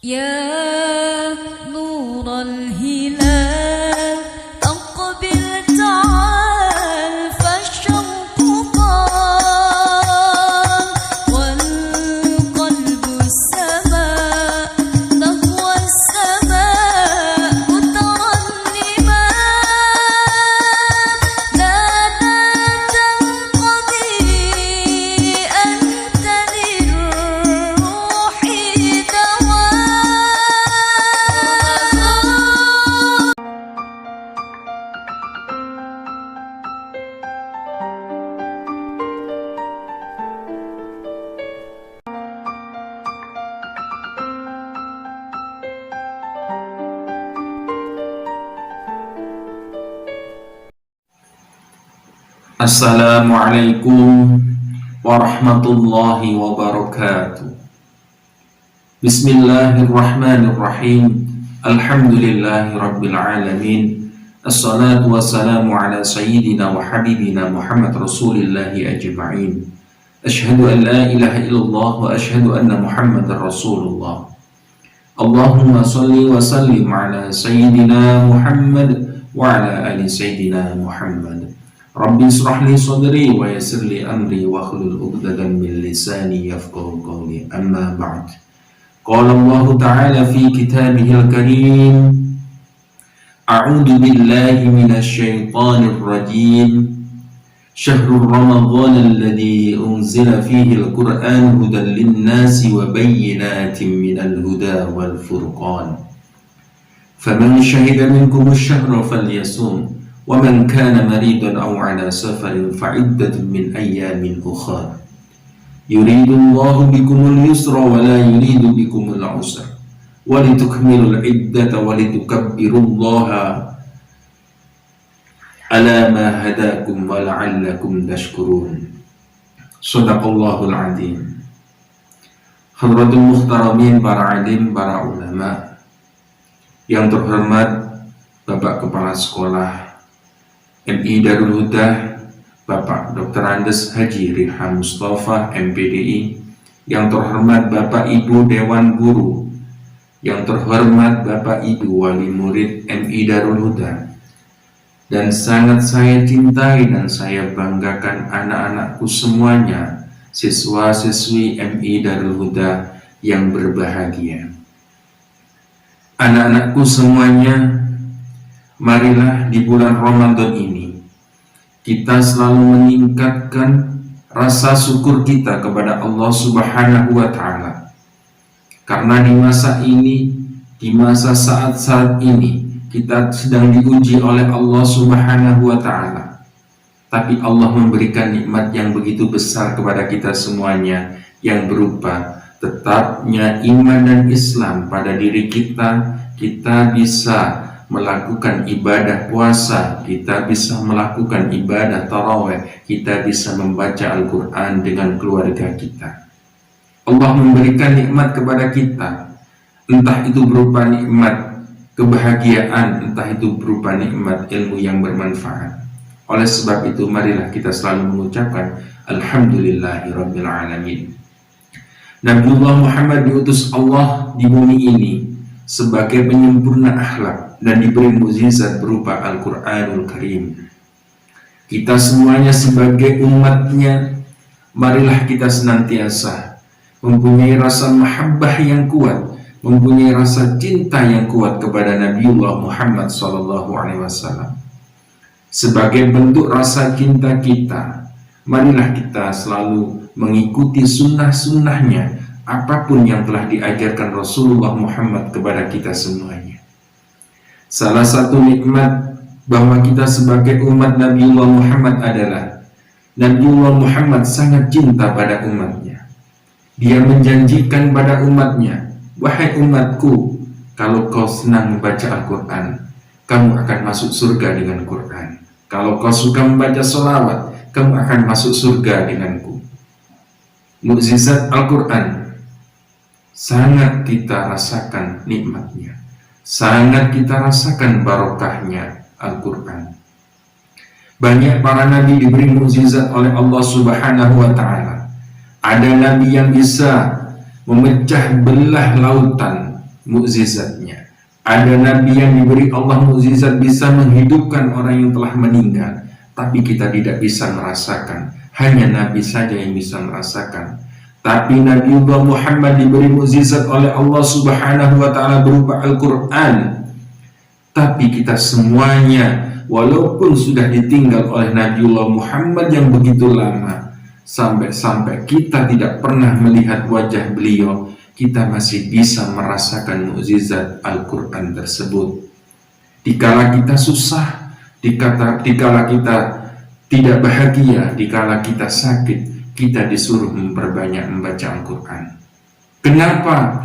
يا نور الهلال أقبل تعال فالشوق طال والقلب السماء نحو السماء مترنما لا تنقضي أنت للروح دواء. Assalamualaikum warahmatullahi wabarakatuh. Bismillahirrahmanirrahim. Alhamdulillahi rabbil alamin. Assalatu wassalamu ala sayyidina wa habibina Muhammad rasulillahi ajma'in. Ashhadu an la ilaha illallah wa ashhadu anna Muhammadar rasulullah. Allahumma salli wa sallim ala sayyidina Muhammad wa ala ali sayyidina Muhammad. Rabbi israh li sadri wa yassir li amri wa hlul 'uqdatam min lisani yafqahu qawli. Amma ba'd. Qala Allah ta'ala fi kitabihil karim. A'udzu billahi minasy syaithanir rajim. Syahrul Ramadan alladzi unzila fihi al-Qur'an hudan lin-nasi wa bayyinatin minal huda wal furqan. Faman syahida minkum asy-syahra falyasum. وَمَنْ كَانَ مَرِيضًا أَوْ عَلَى سَفَرٍ فَعِدَّةٌ مِنْ أَيَّامٍ أُخَرَ يُرِيدُ اللَّهُ بِكُمُ الْيُسْرَ وَلَا يُرِيدُ بِكُمُ الْعُسْرَ وَلِتُكْمِلُوا الْعِدَّةَ وَلِتُكَبِّرُوا اللَّهَ عَلَى مَا هَدَاكُمْ وَلَعَلَّكُمْ تَشْكُرُونَ. Shadaqallahul Adzim. Hadratul Muhtaramin, para alim, para ulama yang terhormat, Bapak Kepala Sekolah MI Darul Huda, Bapak Dr. Andes Haji Riha Mustafa MPDI, yang terhormat Bapak Ibu Dewan Guru, yang terhormat Bapak Ibu Wali Murid MI Darul Huda, dan sangat saya cintai dan saya banggakan anak-anakku semuanya, siswa-siswi MI Darul Huda yang berbahagia. Anak-anakku semuanya, marilah di bulan Ramadan ini kita selalu meningkatkan rasa syukur kita kepada Allah Subhanahu wa Ta'ala, karena di masa ini, di masa saat-saat ini, kita sedang diuji oleh Allah Subhanahu wa Ta'ala. Tapi Allah memberikan nikmat yang begitu besar kepada kita semuanya, yang berupa tetapnya iman dan Islam pada diri kita. Kita bisa melakukan ibadah puasa, kita bisa melakukan ibadah tarawih, kita bisa membaca Al-Quran dengan keluarga kita. Allah memberikan nikmat kepada kita, entah itu berupa nikmat kebahagiaan, entah itu berupa nikmat ilmu yang bermanfaat. Oleh sebab itu, marilah kita selalu mengucapkan Alhamdulillahirabbil alamin. Nabiullah Muhammad diutus Allah di bumi ini sebagai penyempurna akhlak dan diberi mukjizat berupa Al-Quranul Karim. Kita semuanya sebagai umatnya, marilah kita senantiasa mempunyai rasa mahabbah yang kuat, mempunyai rasa cinta yang kuat kepada Nabiullah Muhammad SAW. Sebagai bentuk rasa cinta kita, marilah kita selalu mengikuti sunnah-sunnahnya, apapun yang telah diajarkan Rasulullah Muhammad kepada kita semuanya. Salah satu nikmat bahwa kita sebagai umat Nabiullah Muhammad adalah Nabiullah Muhammad sangat cinta pada umatnya. Dia menjanjikan pada umatnya, wahai umatku, kalau kau senang membaca Al-Quran, kamu akan masuk surga dengan Quran. Kalau kau suka membaca sholawat, kamu akan masuk surga denganku. Mukjizat Al-Quran sangat kita rasakan nikmatnya, sangat kita rasakan barokahnya Al-Quran. Banyak para nabi diberi mukjizat oleh Allah Subhanahu wa Ta'ala. Ada nabi yang bisa memecah belah lautan, mukjizatnya. Ada nabi yang diberi Allah mukjizat bisa menghidupkan orang yang telah meninggal, tapi kita tidak bisa merasakan. Hanya nabi saja yang bisa merasakan. Tapi Nabiullah Muhammad diberi mukjizat oleh Allah Subhanahu wa taala berupa Al-Qur'an. Tapi kita semuanya, walaupun sudah ditinggal oleh Nabiullah Muhammad yang begitu lama, sampai-sampai kita tidak pernah melihat wajah beliau, kita masih bisa merasakan mukjizat Al-Quran tersebut. Dikala kita susah, dikala kita tidak bahagia, dikala kita sakit, kita disuruh memperbanyak membaca Al-Quran. Kenapa?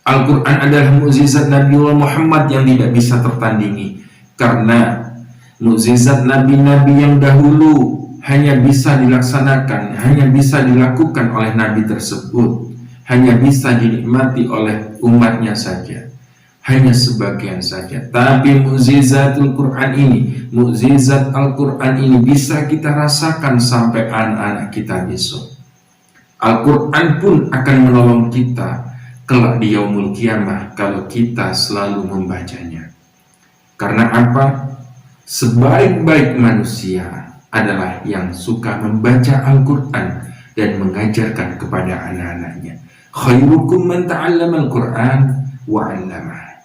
Al-Quran adalah mukjizat Nabiullah Muhammad yang tidak bisa tertandingi. Karena mukjizat nabi-nabi yang dahulu hanya bisa dilaksanakan, hanya bisa dilakukan oleh nabi tersebut, hanya bisa dinikmati oleh umatnya saja, hanya sebagian saja. Tapi mukjizatul Quran ini, mukjizat Al-Quran ini bisa kita rasakan sampai anak-anak kita besok. Al-Quran pun akan menolong kita kelak di yaumul kiamah kalau kita selalu membacanya. Karena apa? Sebaik-baik manusia adalah yang suka membaca Al-Quran dan mengajarkan kepada anak-anaknya. Khairukum man ta'allama Al-Quran wa 'allamah.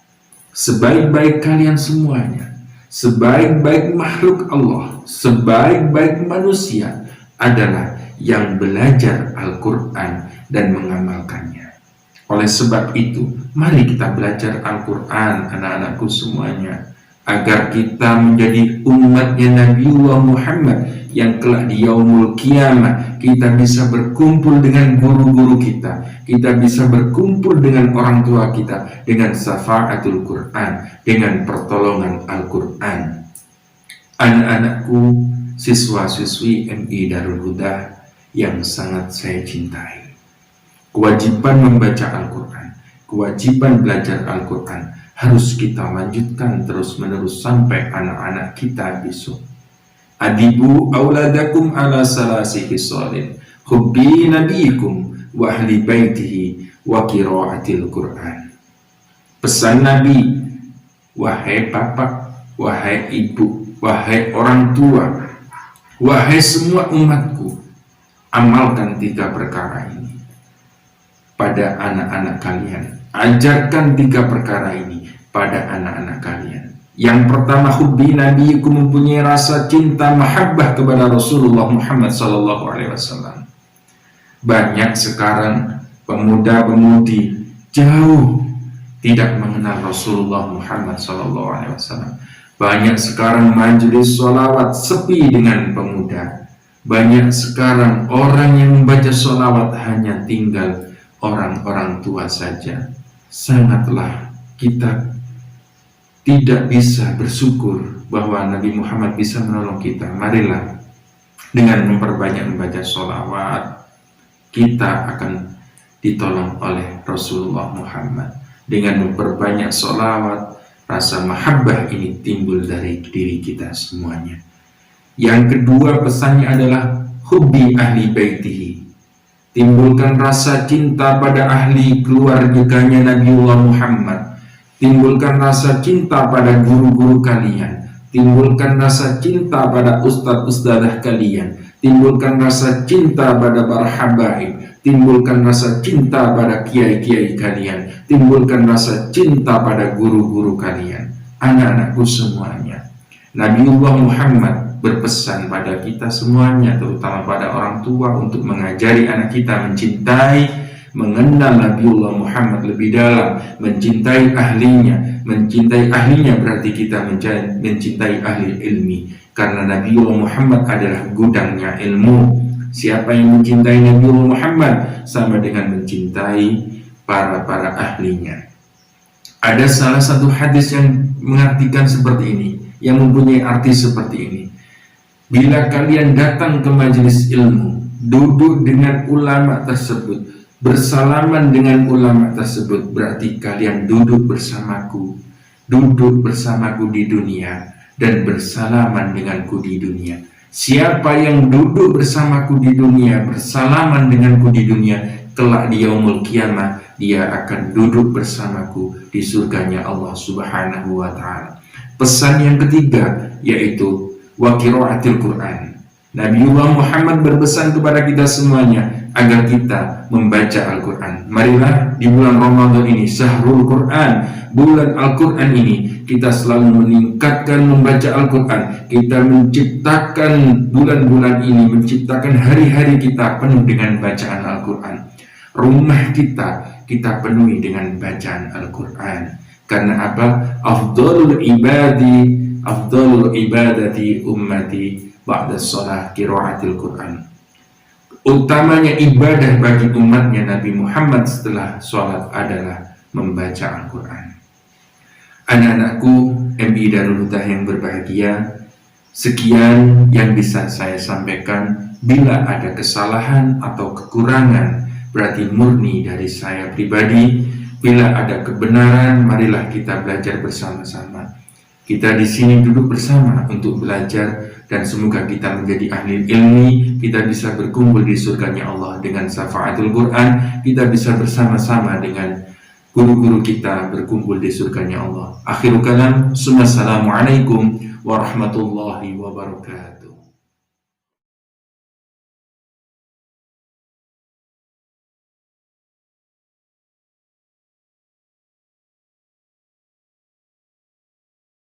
Sebaik-baik kalian semuanya, sebaik-baik makhluk Allah, sebaik-baik manusia adalah yang belajar Al-Quran dan mengamalkannya. Oleh sebab itu, mari kita belajar Al-Quran, anak-anakku semuanya, agar kita menjadi umatnya Nabiullah Muhammad yang kelak di yaumul kiamah kita bisa berkumpul dengan guru-guru kita, kita bisa berkumpul dengan orang tua kita dengan syafaatul Quran, dengan pertolongan Al-Quran. Anak-anakku, siswa-siswi MI Darul Huda yang sangat saya cintai, kewajiban membaca Al-Quran, kewajiban belajar Al-Quran harus kita lanjutkan terus-menerus sampai anak-anak kita besok. Adibu auladakum ala salasi khisalin, hubbi nabiyikum wa ahli baitihi wa qiraatil Quran. Pesan Nabi, wahai bapak, wahai ibu, wahai orang tua, wahai semua umatku, amalkan 3 perkara ini pada anak-anak kalian. Ajarkan 3 perkara ini pada anak-anak kalian. Yang pertama, hubbi nabiyikum, mempunyai rasa cinta mahabbah kepada Rasulullah Muhammad SAW. Banyak sekarang pemuda-pemudi jauh tidak mengenal Rasulullah Muhammad SAW. Banyak sekarang majelis sholawat sepi dengan pemuda. Banyak sekarang orang yang membaca sholawat hanya tinggal orang-orang tua saja. Sangatlah kita tidak bisa bersyukur bahwa Nabi Muhammad bisa menolong kita. Marilah dengan memperbanyak membaca sholawat, kita akan ditolong oleh Rasulullah Muhammad. Dengan memperbanyak sholawat, rasa mahabbah ini timbul dari diri kita semuanya. Yang kedua pesannya adalah hubbi ahli baitihi. Timbulkan rasa cinta pada ahli keluarganya Nabiullah Muhammad. Timbulkan rasa cinta pada guru-guru kalian. Timbulkan rasa cinta pada ustadz-ustadzah kalian. Timbulkan rasa cinta pada para habaib. Timbulkan rasa cinta pada kiai-kiai kalian. Timbulkan rasa cinta pada guru-guru kalian. Anak-anakku semuanya, Nabiullah Muhammad berpesan pada kita semuanya, terutama pada orang tua, untuk mengajari anak kita mencintai, mengenal Nabiullah Muhammad lebih dalam, mencintai ahlinya. Mencintai ahlinya berarti kita mencintai ahli ilmi, karena Nabiullah Muhammad adalah gudangnya ilmu. Siapa yang mencintai Nabiullah Muhammad sama dengan mencintai para ahlinya. Ada salah satu hadis yang mengartikan seperti ini, yang mempunyai arti seperti ini. Bila kalian datang ke majelis ilmu, duduk dengan ulama tersebut, bersalaman dengan ulama tersebut, berarti kalian duduk bersamaku di dunia dan bersalaman denganku di dunia. Siapa yang duduk bersamaku di dunia, bersalaman denganku di dunia, kelak di yaumul qiyamah dia akan duduk bersamaku di surganya Allah Subhanahu wa ta'ala. Pesan yang ketiga yaitu wa qiraatil Quran. Nabiullah Muhammad berpesan kepada kita semuanya agar kita membaca Al-Quran. Marilah di bulan Ramadan ini, Syahrul Quran, bulan Al-Quran ini, kita selalu meningkatkan membaca Al-Quran. Kita menciptakan bulan-bulan ini, menciptakan hari-hari kita penuh dengan bacaan Al-Quran. Rumah kita penuhi dengan bacaan Al-Quran. Karena apa? Afdalul ibadati ummati ba'da shalah qiraatil Quran. Utamanya ibadah bagi umatnya Nabi Muhammad setelah sholat adalah membaca Al-Quran. Anak-anakku MI Darul Huda yang berbahagia, sekian yang bisa saya sampaikan. Bila ada kesalahan atau kekurangan berarti murni dari saya pribadi. Bila ada kebenaran, marilah kita belajar bersama-sama. Kita di sini duduk bersama untuk belajar, dan semoga kita menjadi ahli ilmi. Kita bisa berkumpul di surganya Allah dengan syafaatul Quran. Kita bisa bersama-sama dengan guru-guru kita berkumpul di surganya Allah. Akhirul kalam, assalamualaikum warahmatullahi wabarakatuh.